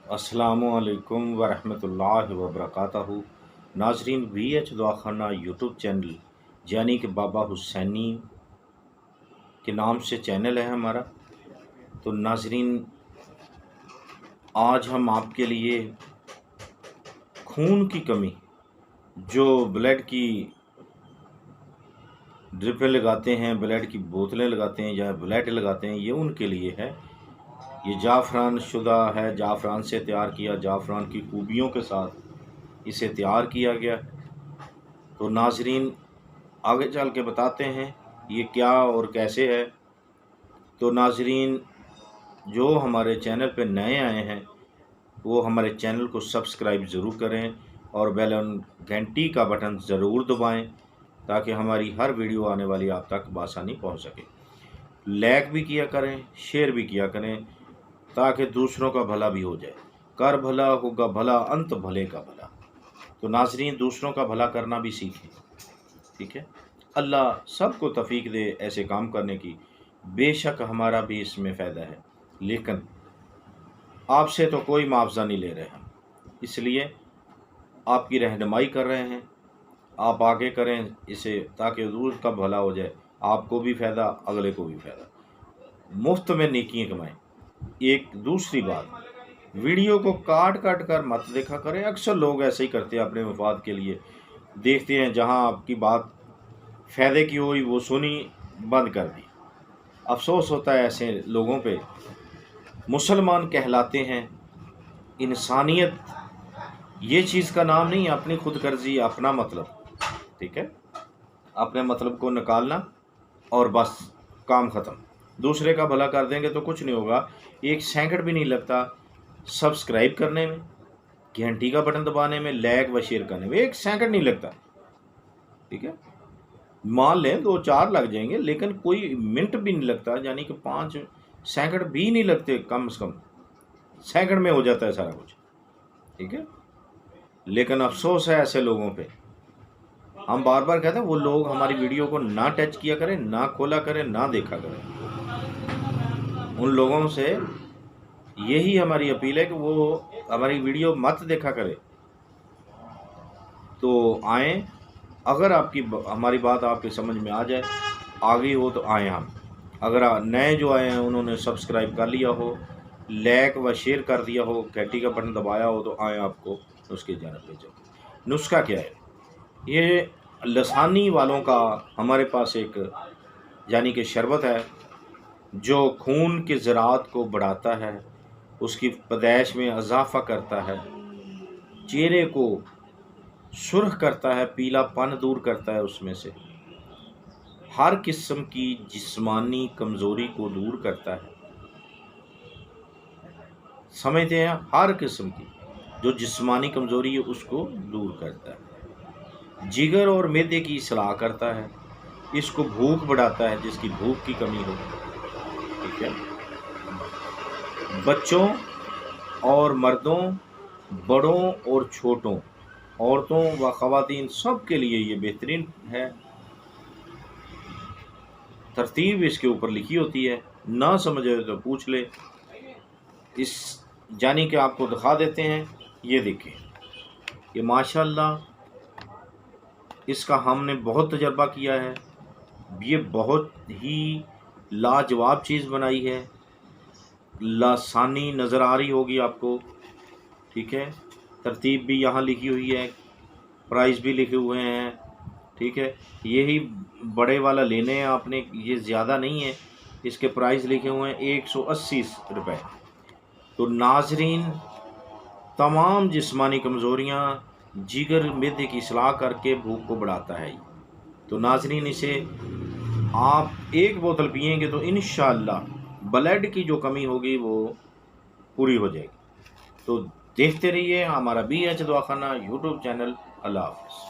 अस्सलामुअलैकुम वरहमतुल्लाहि वबरकातुहू। नाजरीन, VH दवाखाना यूट्यूब चैनल यानी कि बाबा हुसैनी के नाम से चैनल है हमारा। तो नाजरीन, आज हम आपके लिए खून की कमी, जो ब्लड की ड्रिपें लगाते हैं, ब्लड की बोतलें लगाते हैं या ब्लड लगाते हैं, ये उनके लिए है। ये जाफ़रान शुदा है, जाफ़रान से तैयार किया, जाफ़रान की खूबियों के साथ इसे तैयार किया गया। तो नाजरीन, आगे चल के बताते हैं ये क्या और कैसे है। तो नाजरीन, जो हमारे चैनल पे नए आए हैं वो हमारे चैनल को सब्सक्राइब ज़रूर करें और बेल घंटी का बटन ज़रूर दबाएं ताकि हमारी हर वीडियो आने वाली आप तक बआसानी पहुंच सके। लाइक भी किया करें, शेयर भी किया करें ताकि दूसरों का भला भी हो जाए। कर भला होगा भला, अंत भले का भला। तो नाजरीन, दूसरों का भला करना भी सीखें, ठीक है। अल्लाह सबको तौफीक दे ऐसे काम करने की। बेशक हमारा भी इसमें फ़ायदा है, लेकिन आपसे तो कोई मुआवजा नहीं ले रहे हम, इसलिए आपकी रहनुमाई कर रहे हैं। आप आगे करें इसे ताकि दूर का भला हो जाए, आपको भी फ़ायदा, अगले को भी फ़ायदा। मुफ्त में नेकियां कमाएं। एक दूसरी बात, वीडियो को काट काट कर मत देखा करें। अक्सर लोग ऐसे ही करते हैं, अपने मफाद के लिए देखते हैं। जहां आपकी बात फ़ायदे की हुई वो सुनी, बंद कर दी। अफसोस होता है ऐसे लोगों पे। मुसलमान कहलाते हैं, इंसानियत ये चीज़ का नाम नहीं, अपनी खुदगर्जी, अपना मतलब, ठीक है। अपने मतलब को निकालना और बस काम ख़त्म। दूसरे का भला कर देंगे तो कुछ नहीं होगा। एक सेकंड भी नहीं लगता सब्सक्राइब करने में, घंटी का बटन दबाने में, लाइक व शेयर करने में, एक सेकंड नहीं लगता, ठीक है। मान लें 2-4 लग जाएंगे, लेकिन कोई मिनट भी नहीं लगता, यानी कि 5 सेकंड भी नहीं लगते। कम से कम सेकंड में हो जाता है सारा कुछ, ठीक है। लेकिन अफसोस है ऐसे लोगों पे। हम बार बार कहते हैं वो लोग हमारी वीडियो को ना टच किया करें, ना खोला करें, ना देखा करें। उन लोगों से यही हमारी अपील है कि वो हमारी वीडियो मत देखा करें। तो आएँ, अगर आपकी हमारी बात आपके समझ में आ जाए, आ गई हो तो आएँ हम। अगर नए जो आए हैं उन्होंने सब्सक्राइब कर लिया हो, लाइक व शेयर कर दिया हो, घंटी का बटन दबाया हो, तो आएँ आपको उसके जानब ले जाओ। नुस्खा क्या है? ये लसानी वालों का हमारे पास एक यानी कि शरबत है जो खून के ज़रात को बढ़ाता है, उसकी पैदाइश में इजाफ़ा करता है, चेहरे को सुर्ख करता है, पीलापन दूर करता है, उसमें से हर किस्म की जिस्मानी कमज़ोरी को दूर करता है। समझते हैं? हर किस्म की जो जिस्मानी कमज़ोरी है उसको दूर करता है। जिगर और मैदे की इस्लाह करता है, इसको भूख बढ़ाता है जिसकी भूख की कमी हो, ठीक है। बच्चों और मर्दों, बड़ों और छोटों, औरतों व ख़वातीन सब के लिए ये बेहतरीन है। तरतीब इसके ऊपर लिखी होती है, ना समझे तो पूछ ले। इस यानी कि आपको दिखा देते हैं, ये देखें, ये माशाल्लाह इसका हमने बहुत तजर्बा किया है। ये बहुत ही लाजवाब चीज़ बनाई है, लासानी नज़र आ रही होगी आपको, ठीक है। तरतीब भी यहाँ लिखी हुई है, प्राइस भी लिखे हुए हैं, ठीक है। यही बड़े वाला लेने हैं आपने, ये ज़्यादा नहीं है, इसके प्राइस लिखे हुए हैं 180 रुपये। तो नाजरीन, तमाम जिस्मानी कमज़ोरियाँ, जिगर मैदे की इस्लाह करके भूख को बढ़ाता है। तो नाजरीन, इसे आप एक बोतल पिएंगे तो इंशाअल्लाह ब्लड की जो कमी होगी वो पूरी हो जाएगी। तो देखते रहिए हमारा BH दवाखाना यूट्यूब चैनल। अल्लाह हाफ़िज़।